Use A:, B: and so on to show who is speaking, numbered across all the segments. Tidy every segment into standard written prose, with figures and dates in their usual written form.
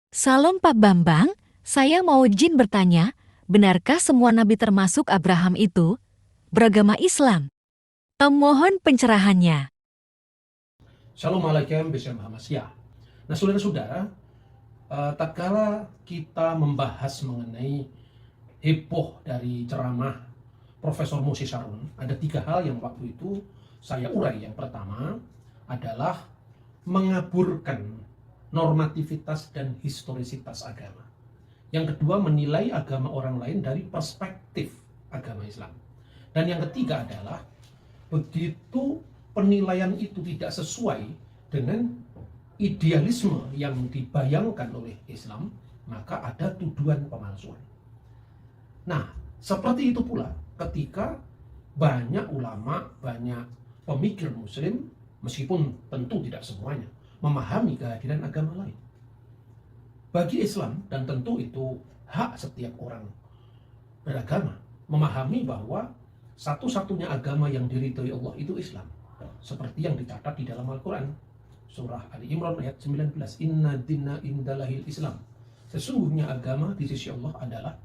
A: Salam Pak Bambang, saya mau izin bertanya, benarkah semua nabi termasuk Abraham itu beragama Islam? Mohon pencerahannya.
B: Assalamualaikum warahmatullahi wabarakatuh. Nah, saudara-saudara, tatkala kita membahas mengenai heboh dari ceramah Profesor Moses Sharon, ada 3 hal yang waktu itu saya urai. Yang pertama adalah mengaburkan normativitas dan historisitas agama. Yang kedua, menilai agama orang lain dari perspektif agama Islam. Dan yang ketiga adalah begitu penilaian itu tidak sesuai dengan idealisme yang dibayangkan oleh Islam, maka ada tuduhan pemalsuan. Nah, seperti itu pula ketika banyak ulama, banyak pemikir muslim, meskipun tentu tidak semuanya, memahami kehadiran agama lain. Bagi Islam, dan tentu itu hak setiap orang beragama, memahami bahwa satu-satunya agama yang diridhoi Allah itu Islam. Seperti yang dicatat di dalam Al-Quran. Surah Ali Imran ayat 19. Inna dinna indalahil Islam. Sesungguhnya agama di sisi Allah adalah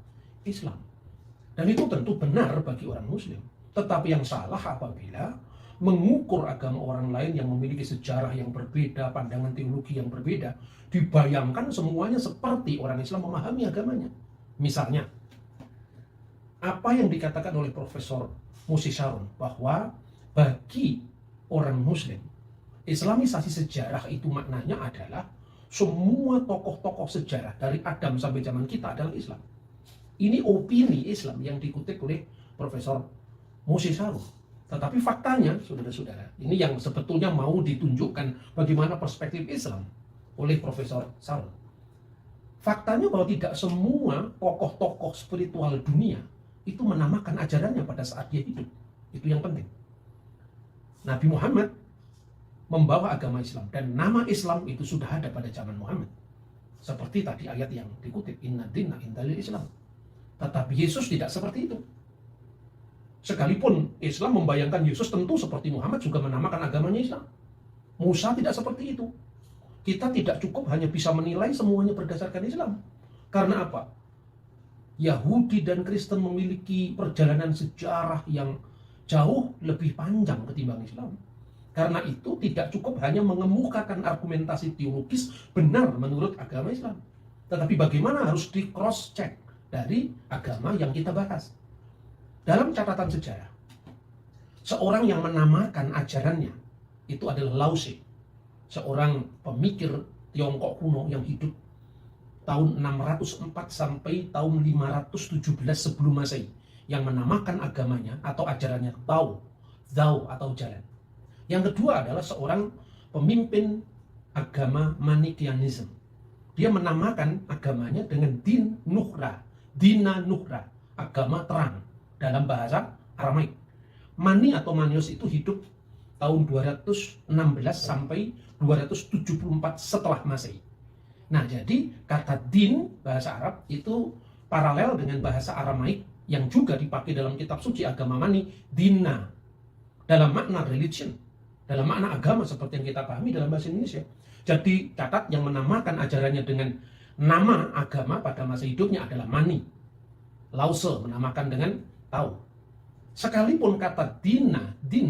B: Islam. Dan itu tentu benar bagi orang muslim. Tetapi yang salah apabila mengukur agama orang lain yang memiliki sejarah yang berbeda, pandangan teologi yang berbeda, dibayangkan semuanya seperti orang Islam memahami agamanya. Misalnya, apa yang dikatakan oleh Profesor Moses Sharon, bahwa bagi orang muslim, Islamisasi sejarah itu maknanya adalah semua tokoh-tokoh sejarah dari Adam sampai zaman kita adalah Islam. Ini opini Islam yang dikutip oleh Profesor Moses Sharon. Tetapi faktanya, saudara-saudara, ini yang sebetulnya mau ditunjukkan bagaimana perspektif Islam oleh Profesor Sharon. Faktanya bahwa tidak semua tokoh-tokoh spiritual dunia itu menamakan ajarannya pada saat dia hidup. Itu yang penting. Nabi Muhammad membawa agama Islam, dan nama Islam itu sudah ada pada zaman Muhammad. Seperti tadi ayat yang dikutip, Inna dinna indalil Islam. Tetapi Yesus tidak seperti itu. Sekalipun Islam membayangkan Yesus tentu seperti Muhammad juga menamakan agamanya Islam. Musa tidak seperti itu. Kita tidak cukup hanya bisa menilai semuanya berdasarkan Islam. Karena apa? Yahudi dan Kristen memiliki perjalanan sejarah yang jauh lebih panjang ketimbang Islam. Karena itu tidak cukup hanya mengemukakan argumentasi teologis benar menurut agama Islam. Tetapi bagaimana harus di cross check dari agama yang kita bahas. Dalam catatan sejarah, seorang yang menamakan ajarannya itu adalah Lao Tse, seorang pemikir Tiongkok kuno yang hidup tahun 604 sampai tahun 517 sebelum Masehi, yang menamakan agamanya atau ajarannya Tao atau jalan. Yang kedua adalah seorang pemimpin agama Manichaeism. Dia menamakan agamanya dengan Dina Nuhra, agama terang dalam bahasa Aramaik. Mani atau Manius itu hidup tahun 216 sampai 274 setelah Masehi. Nah, jadi kata din bahasa Arab itu paralel dengan bahasa Aramaik yang juga dipakai dalam kitab suci agama Mani, dina, dalam makna religion, dalam makna agama seperti yang kita pahami dalam bahasa Indonesia. Jadi catat, yang menamakan ajarannya dengan nama agama pada masa hidupnya adalah Mani. Lao Tse menamakan dengan Tao. Sekalipun kata din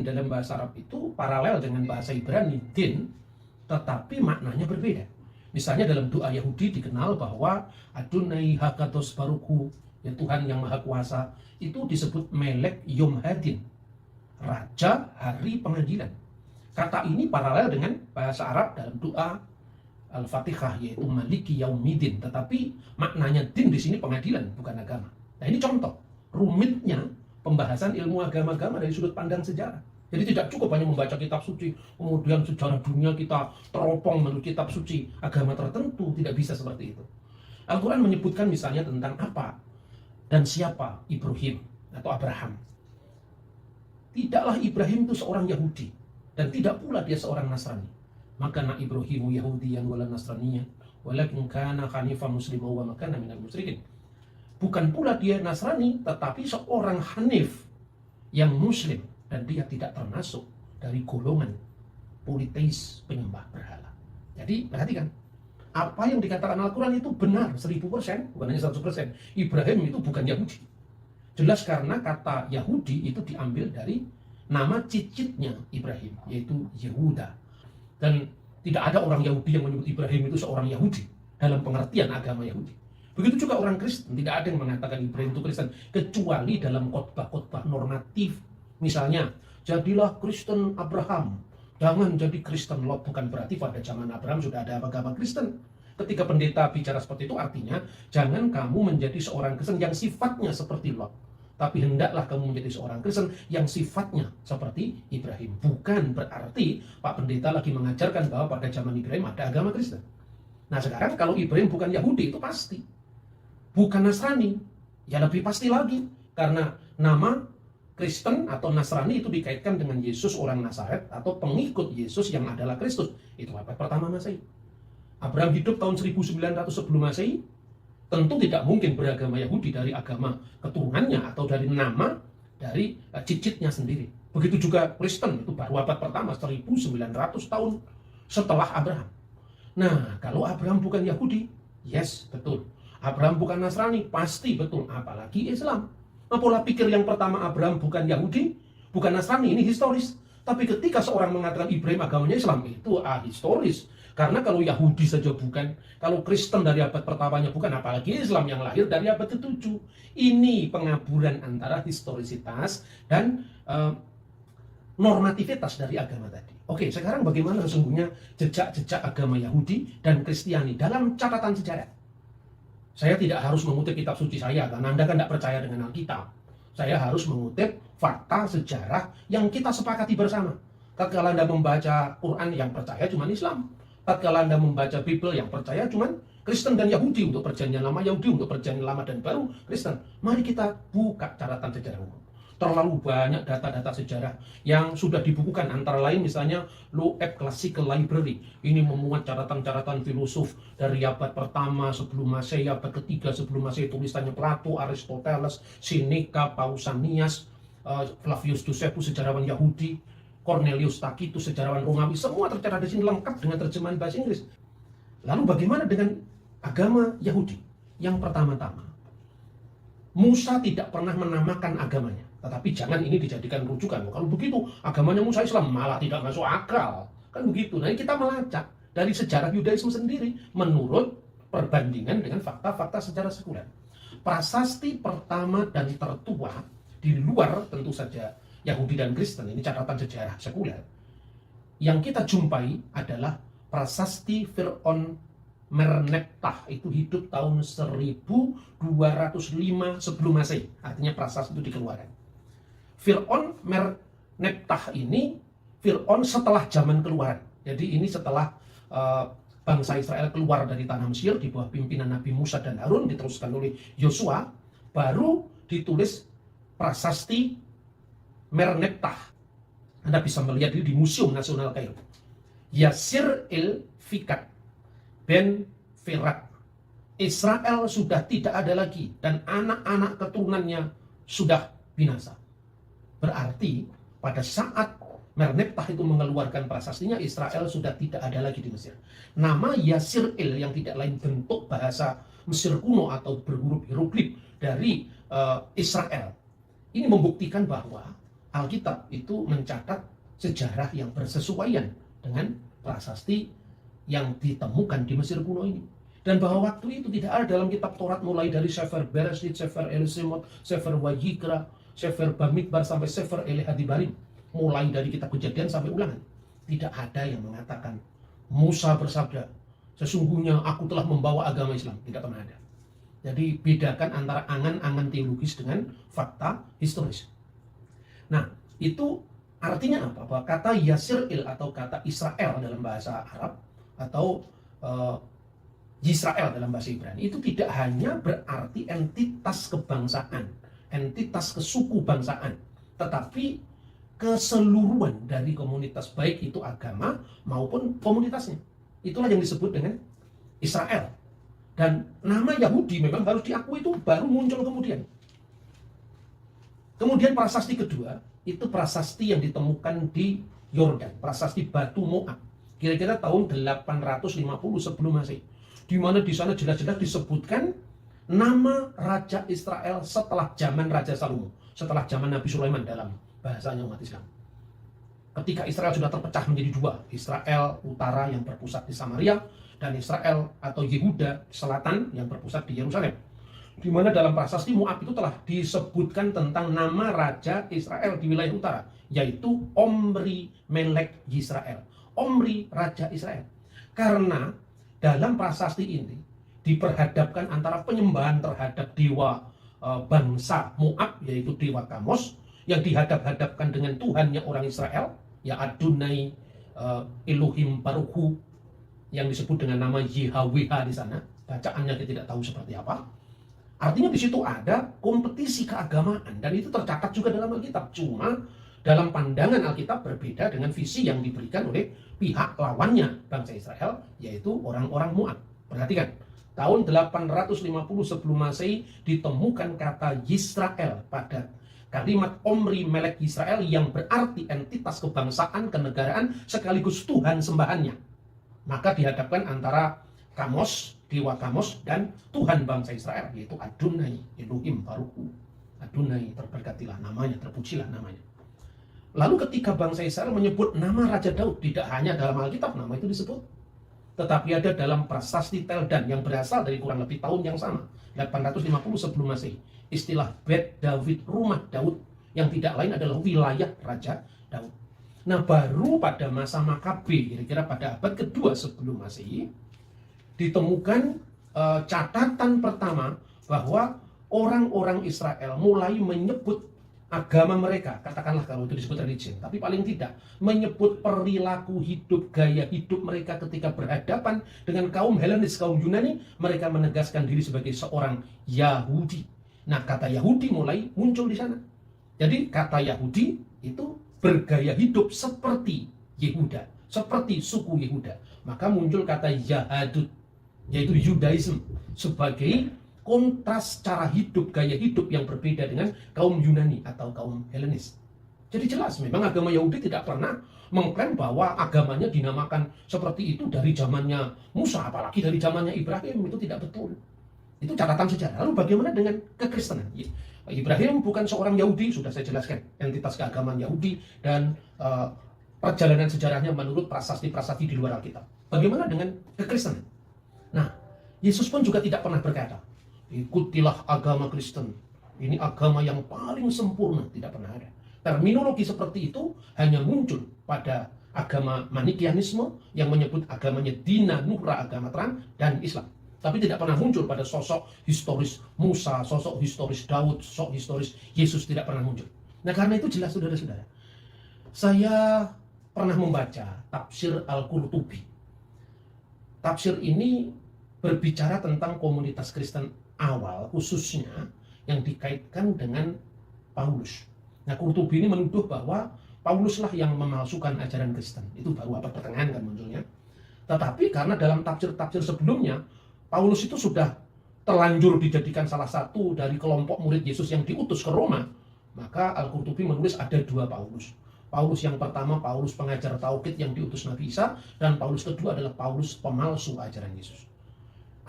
B: dalam bahasa Arab itu paralel dengan bahasa Ibrani din, tetapi maknanya berbeda. Misalnya dalam doa Yahudi dikenal bahwa Adonai Hakadosh Baruch, ya Tuhan yang Maha Kuasa, itu disebut Melek Yom Hadin, Raja Hari Pengadilan. Kata ini paralel dengan bahasa Arab dalam doa Al-Fatihah, yaitu Maliki Yaumidin, tetapi maknanya din di sini pengadilan, bukan agama. Nah, ini contoh rumitnya pembahasan ilmu agama-agama dari sudut pandang sejarah. Jadi tidak cukup hanya membaca kitab suci, kemudian sejarah dunia kita teropong menurut kitab suci agama tertentu, tidak bisa seperti itu. Al-Quran menyebutkan misalnya tentang apa dan siapa Ibrahim atau Abraham. Tidaklah Ibrahim itu seorang Yahudi, dan tidak pula dia seorang Nasrani. Maka na Ibrahimu Yahudiyan wala Nasraniyan, walakin kana hanifan musliman wa makana minal musyrikin. Bukan pula dia Nasrani, tetapi seorang Hanif yang Muslim, dan dia tidak termasuk dari golongan politeis penyembah berhala. Jadi perhatikan, apa yang dikatakan Al-Quran itu benar 1000%, bukan hanya 100%. Ibrahim itu bukan Yahudi. Jelas karena kata Yahudi itu diambil dari nama cicitnya Ibrahim, yaitu Yehuda. Dan tidak ada orang Yahudi yang menyebut Ibrahim itu seorang Yahudi dalam pengertian agama Yahudi. Begitu juga orang Kristen, tidak ada yang mengatakan Ibrahim itu Kristen, kecuali dalam khotbah-khotbah normatif. Misalnya, jadilah Kristen Abraham, jangan jadi Kristen Lot. Bukan berarti pada zaman Abraham sudah ada agama Kristen. Ketika pendeta bicara seperti itu, artinya jangan kamu menjadi seorang Kristen yang sifatnya seperti Lot, tapi hendaklah kamu menjadi seorang Kristen yang sifatnya seperti Ibrahim. Bukan berarti Pak Pendeta lagi mengajarkan bahwa pada zaman Ibrahim ada agama Kristen. Nah sekarang kalau Ibrahim bukan Yahudi itu pasti, bukan Nasrani, ya lebih pasti lagi. Karena nama Kristen atau Nasrani itu dikaitkan dengan Yesus orang Nazaret atau pengikut Yesus yang adalah Kristus. Itu abad pertama Masehi. Abraham hidup tahun 1900 sebelum Masehi, tentu tidak mungkin beragama Yahudi dari agama keturunannya atau dari nama dari cicitnya sendiri. Begitu juga Kristen, itu baru abad pertama 1900 tahun setelah Abraham. Nah, kalau Abraham bukan Yahudi, yes, betul. Abraham bukan Nasrani, pasti betul. Apalagi Islam. Nah, pola pikir yang pertama Abraham bukan Yahudi, bukan Nasrani, ini historis. Tapi ketika seorang mengatakan Ibrahim agamanya Islam, itu historis. Karena kalau Yahudi saja bukan, kalau Kristen dari abad pertamanya bukan, apalagi Islam yang lahir dari abad ke-7. Ini pengaburan antara historisitas dan normativitas dari agama tadi. Oke, sekarang bagaimana sesungguhnya jejak-jejak agama Yahudi dan Kristiani dalam catatan sejarah? Saya tidak harus mengutip kitab suci saya, karena Anda kan tidak percaya dengan Alkitab. Saya harus mengutip fakta sejarah yang kita sepakati bersama. Tatkala Anda membaca Quran, yang percaya cuma Islam. Tatkala Anda membaca Bible, yang percaya cuma Kristen dan Yahudi. Untuk perjanjian lama Yahudi, untuk perjanjian lama dan baru Kristen. Mari kita buka catatan sejarah hukum. Terlalu banyak data-data sejarah yang sudah dibukukan, antara lain misalnya Loeb Classical Library. Ini memuat catatan-catatan filosof dari abad pertama sebelum Masehi, abad ketiga sebelum Masehi, tulisannya Plato, Aristoteles, Seneca, Pausanias, Flavius Josephus, sejarawan Yahudi, Cornelius Tacitus, sejarawan Romawi, semua tercatat di sini lengkap dengan terjemahan bahasa Inggris. Lalu bagaimana dengan agama Yahudi? Yang pertama-tama, Musa tidak pernah menamakan agamanya. Tetapi jangan ini dijadikan rujukan. Kalau begitu, agamanya Musa Islam malah tidak masuk akal. Kan begitu. Nah, kita melacak dari sejarah Yudaisme sendiri menurut perbandingan dengan fakta-fakta sejarah sekuler. Prasasti pertama dan tertua di luar tentu saja Yahudi dan Kristen, ini catatan sejarah sekuler, yang kita jumpai adalah prasasti Fir'aun Merneptah. Itu hidup tahun 1205 sebelum Masehi. Artinya prasasti itu dikeluarkan. Fir'aun Merneptah ini Fir'aun setelah zaman keluaran. Jadi ini setelah bangsa Israel keluar dari tanah Mesir di bawah pimpinan Nabi Musa dan Harun, diteruskan oleh Yosua, baru ditulis prasasti Merneptah. Anda bisa melihat ini di Museum Nasional Kairo. Yasir el-Fikat ben Ferat. Israel sudah tidak ada lagi dan anak-anak keturunannya sudah binasa. Berarti pada saat Merneptah itu mengeluarkan prasastinya, Israel sudah tidak ada lagi di Mesir. Nama Yasir-El yang tidak lain bentuk bahasa Mesir kuno atau berhuruf hieroglif dari Israel. Ini membuktikan bahwa Alkitab itu mencatat sejarah yang bersesuaian dengan prasasti yang ditemukan di Mesir kuno ini. Dan bahwa waktu itu tidak ada dalam kitab Taurat mulai dari Sefer Bereshit, Sefer Elisimot, Sefer Wayikra, Sefer Bamidbar sampai Sefer Elihadibarim. Mulai dari kitab Kejadian sampai Ulangan. Tidak ada yang mengatakan Musa bersabda, sesungguhnya aku telah membawa agama Islam. Tidak pernah ada. Jadi bedakan antara angan-angan teologis dengan fakta historis. Nah, itu artinya apa? Bahwa kata Yasir-El atau kata Israel dalam bahasa Arab atau Yisrael dalam bahasa Ibrani itu tidak hanya berarti entitas kebangsaan, entitas kesuku bangsaan, tetapi keseluruhan dari komunitas, baik itu agama maupun komunitasnya. Itulah yang disebut dengan Israel. Dan nama Yahudi memang harus diakui itu baru muncul kemudian. Kemudian prasasti kedua, itu prasasti yang ditemukan di Yordan, prasasti Batu Moab. Kira-kira tahun 850 sebelum Masehi. di mana di sana jelas-jelas disebutkan nama Raja Israel setelah zaman Raja Salomo, setelah zaman Nabi Sulaiman dalam bahasanya umat Islam. Ketika Israel sudah terpecah menjadi dua, Israel utara yang berpusat di Samaria, dan Israel atau Yehuda selatan yang berpusat di Yerusalem. Di mana dalam prasasti Moab itu telah disebutkan tentang nama Raja Israel di wilayah utara, yaitu Omri Melek Yisrael. Omri Raja Israel. Karena dalam prasasti ini diperhadapkan antara penyembahan terhadap dewa bangsa Moab, yaitu dewa Kamos, yang dihadap-hadapkan dengan Tuhannya orang Israel, ya Adonai Elohim Baruchu, yang disebut dengan nama YHWH di sana. Bacaannya kita tidak tahu seperti apa. Artinya di situ ada kompetisi keagamaan, dan itu tercatat juga dalam Alkitab. Cuma dalam pandangan Alkitab berbeda dengan visi yang diberikan oleh pihak lawannya bangsa Israel, yaitu orang-orang Moab. Perhatikan, tahun 850 sebelum Masehi ditemukan kata Yisrael pada kalimat Omri Melek Yisrael, yang berarti entitas kebangsaan, kenegaraan, sekaligus Tuhan sembahannya. Maka dihadapkan antara Kamos, dewa Kamos, dan Tuhan bangsa Israel, yaitu Adonai Elohim Baruchu. Adonai, terberkatilah namanya, terpujilah namanya. Lalu ketika bangsa Israel menyebut nama Raja Daud, tidak hanya dalam Alkitab nama itu disebut, tetapi ada dalam prasasti Teldan yang berasal dari kurang lebih tahun yang sama, 850 sebelum Masehi. Istilah Bet David, rumah Daud, yang tidak lain adalah wilayah Raja Daud. Nah, baru pada masa Makabe, kira-kira pada abad kedua sebelum Masehi, ditemukan catatan pertama bahwa orang-orang Israel mulai menyebut agama mereka, katakanlah kalau itu disebut religion, tapi paling tidak menyebut perilaku hidup, gaya hidup mereka ketika berhadapan dengan kaum Helenis, kaum Yunani. Mereka menegaskan diri sebagai seorang Yahudi. Nah, kata Yahudi mulai muncul di sana. Jadi kata Yahudi itu bergaya hidup seperti Yehuda, seperti suku Yehuda. Maka muncul kata Yahudut, yaitu Judaism, sebagai kontras cara hidup, gaya hidup yang berbeda dengan kaum Yunani atau kaum Helenis. Jadi jelas memang agama Yahudi tidak pernah mengklaim bahwa agamanya dinamakan seperti itu dari zamannya Musa, apalagi dari zamannya Ibrahim. Itu tidak betul. Itu catatan sejarah. Lalu bagaimana dengan kekristenan? Ibrahim bukan seorang Yahudi, sudah saya jelaskan entitas keagamaan Yahudi dan perjalanan sejarahnya menurut prasasti-prasasti di luar Alkitab. Bagaimana dengan kekristenan? Nah, Yesus pun juga tidak pernah berkata, ikutilah agama Kristen, ini agama yang paling sempurna. Tidak pernah ada. Terminologi seperti itu hanya muncul pada agama Manikianisme yang menyebut agamanya Dina Nuhra, agama terang, dan Islam. Tapi tidak pernah muncul pada sosok historis Musa, sosok historis Daud, sosok historis Yesus, tidak pernah muncul. Nah, karena itu jelas saudara-saudara, saya pernah membaca tafsir Al-Qurtubi. Tafsir ini berbicara tentang komunitas Kristen awal, khususnya yang dikaitkan dengan Paulus. Nah, Qurtubi ini menuduh bahwa Pauluslah yang memalsukan ajaran Kristen. Itu baru abad pertengahan kan munculnya. Tetapi karena dalam tafsir-tafsir sebelumnya, Paulus itu sudah terlanjur dijadikan salah satu dari kelompok murid Yesus yang diutus ke Roma, maka Al-Qurtubi menulis ada dua Paulus. Paulus yang pertama, Paulus pengajar tauhid yang diutus Nabi Isa, dan Paulus kedua adalah Paulus pemalsu ajaran Yesus.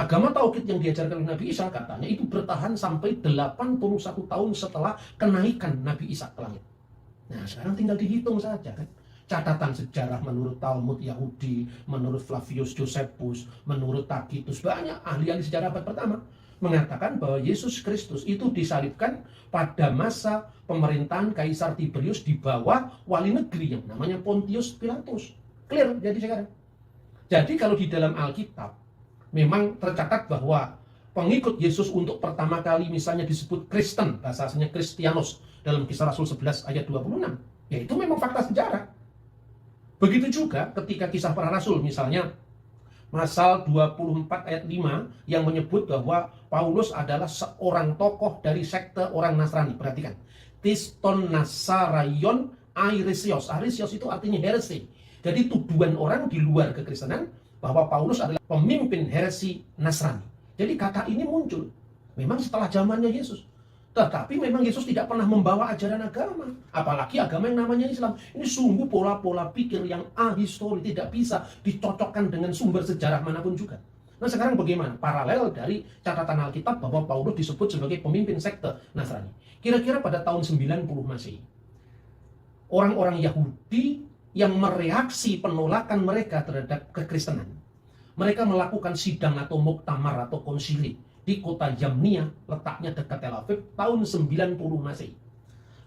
B: Agama tauhid yang diajarkan oleh Nabi Isa katanya itu bertahan sampai 81 tahun setelah kenaikan Nabi Isa ke langit. Nah, sekarang tinggal dihitung saja kan. Catatan sejarah menurut Talmud Yahudi, menurut Flavius Josephus, menurut Tacitus, banyak ahli-ahli sejarah abad pertama mengatakan bahwa Yesus Kristus itu disalibkan pada masa pemerintahan Kaisar Tiberius di bawah wali negeri yang namanya Pontius Pilatus. Clear jadi sekarang. Jadi kalau di dalam Alkitab memang tercatat bahwa pengikut Yesus untuk pertama kali misalnya disebut Kristen, bahasa aslinya Kristianos dalam Kisah Rasul 11 ayat 26, ya itu memang fakta sejarah. Begitu juga ketika Kisah Para Rasul misalnya Pasal 24 ayat 5 yang menyebut bahwa Paulus adalah seorang tokoh dari sekte orang Nasrani. Perhatikan. Tiston Nasarayon Airesios. Airesios itu artinya heresi. Jadi tuduhan orang di luar kekristenan bahwa Paulus adalah pemimpin heresi Nasrani. Jadi kata ini muncul memang setelah zamannya Yesus. Tetapi memang Yesus tidak pernah membawa ajaran agama, apalagi agama yang namanya Islam. Ini sungguh pola-pola pikir yang ahistori, tidak bisa dicocokkan dengan sumber sejarah manapun juga. Nah sekarang bagaimana? Paralel dari catatan Alkitab bahwa Paulus disebut sebagai pemimpin sekte Nasrani. Kira-kira pada tahun 90 Masehi, orang-orang Yahudi yang mereaksi penolakan mereka terhadap kekristenan, mereka melakukan sidang atau muktamar atau konsili di kota Yamnia, letaknya dekat Tel Aviv, tahun 90 Masehi.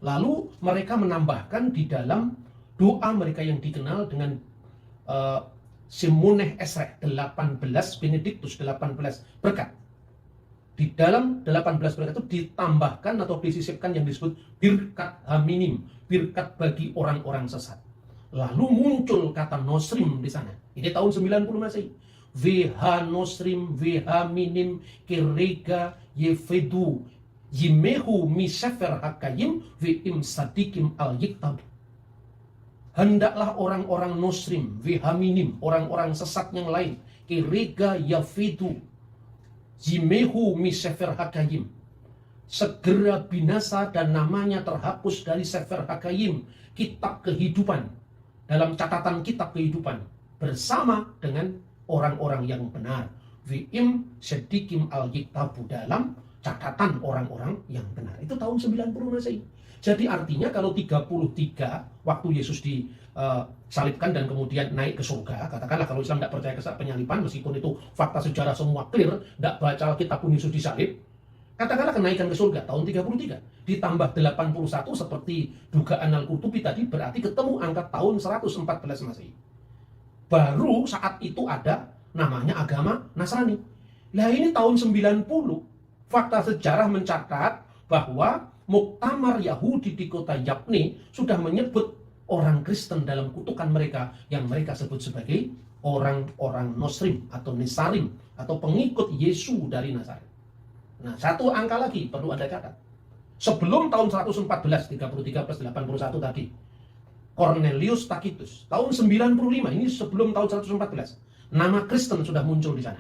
B: Lalu mereka menambahkan di dalam doa mereka yang dikenal dengan Simoneh Esrech 18 Benedictus 18 berkat. Di dalam 18 berkat itu ditambahkan atau disisipkan yang disebut birkat haminim, birkat bagi orang-orang sesat. Lalu muncul kata nosrim di sana. Ini tahun 90 Masehi. VH nosrim, VH minim, kirega, yefedu, yimehu misefer hakayim, vim sadikim al-yiktab. Hendaklah orang-orang nosrim, VH minim, orang-orang sesat yang lain, kirega, yafedu, yimehu misefer hakayim, segera binasa dan namanya terhapus dari Sefer Hakayim, kitab kehidupan, dalam catatan kitab kehidupan, bersama dengan orang-orang yang benar. Vim sedikim al-yiktabu, dalam catatan orang-orang yang benar. Itu tahun 90 Masehi. Jadi artinya kalau 33 waktu Yesus disalibkan dan kemudian naik ke surga, katakanlah kalau Islam tidak percaya ke penyaliban, meskipun itu fakta sejarah semua clear, tidak baca Alkitab pun Yesus disalib, katakanlah kenaikan ke surga tahun 33 ditambah 81 seperti dugaan Al-Qurtubi tadi, berarti ketemu angka tahun 114 Masehi. Baru saat itu ada namanya agama Nasrani. Nah ini tahun 90, fakta sejarah mencatat bahwa muktamar Yahudi di kota Yabne sudah menyebut orang Kristen dalam kutukan mereka yang mereka sebut sebagai orang-orang Nosrim atau Nesarim atau pengikut Yesus dari Nazaret. Nah, satu angka lagi perlu Anda catat. Sebelum tahun 114, 33 plus 81 tadi, Cornelius Tacitus, tahun 95, ini sebelum tahun 114, nama Kristen sudah muncul di sana.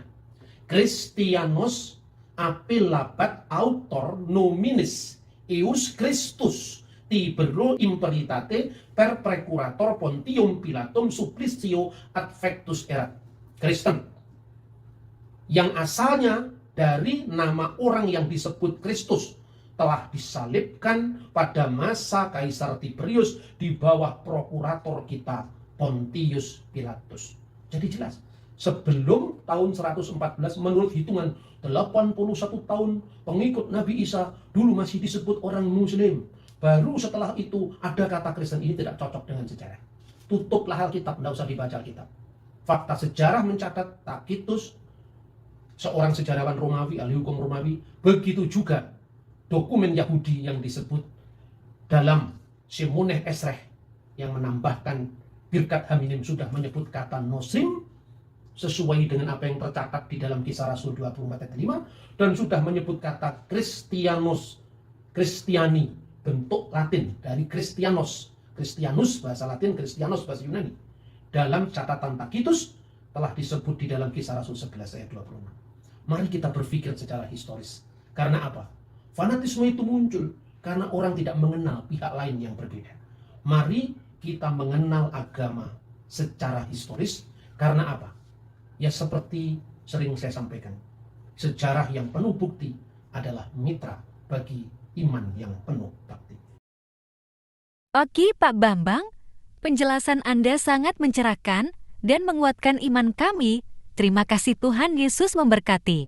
B: Christianos appellabat autor nominis eius Christus tibero imperitate per procurator Pontium Pilatum supplicio advectus erat. Kristen yang asalnya dari nama orang yang disebut Kristus telah disalibkan pada masa Kaisar Tiberius di bawah prokurator kita Pontius Pilatus. Jadi jelas, sebelum tahun 114 menurut hitungan 81 tahun pengikut Nabi Isa dulu masih disebut orang Muslim. Baru setelah itu ada kata Kristen, ini tidak cocok dengan sejarah. Tutuplah Alkitab, tidak usah dibaca Alkitab. Fakta sejarah mencatat Tacitus, seorang sejarawan Romawi, ahli hukum Romawi, begitu juga dokumen Yahudi yang disebut dalam Simoneh Esrech yang menambahkan birkat haminim sudah menyebut kata nosrim sesuai dengan apa yang tercatat di dalam Kisah Rasul 24 ayat 5 dan sudah menyebut kata Christianos, Kristiani, bentuk Latin dari Christianos, Christianus bahasa Latin, Christianos bahasa Yunani. Dalam catatan Tacitus telah disebut di dalam Kisah Rasul 11 ayat 26. Mari kita berpikir secara historis. Karena apa? Fanatisme itu muncul karena orang tidak mengenal pihak lain yang berbeda. Mari kita mengenal agama secara historis. Karena apa? Ya seperti sering saya sampaikan, sejarah yang penuh bukti adalah mitra bagi iman yang penuh bakti.
A: Oke Pak Bambang, penjelasan Anda sangat mencerahkan dan menguatkan iman kami. Terima kasih, Tuhan Yesus memberkati.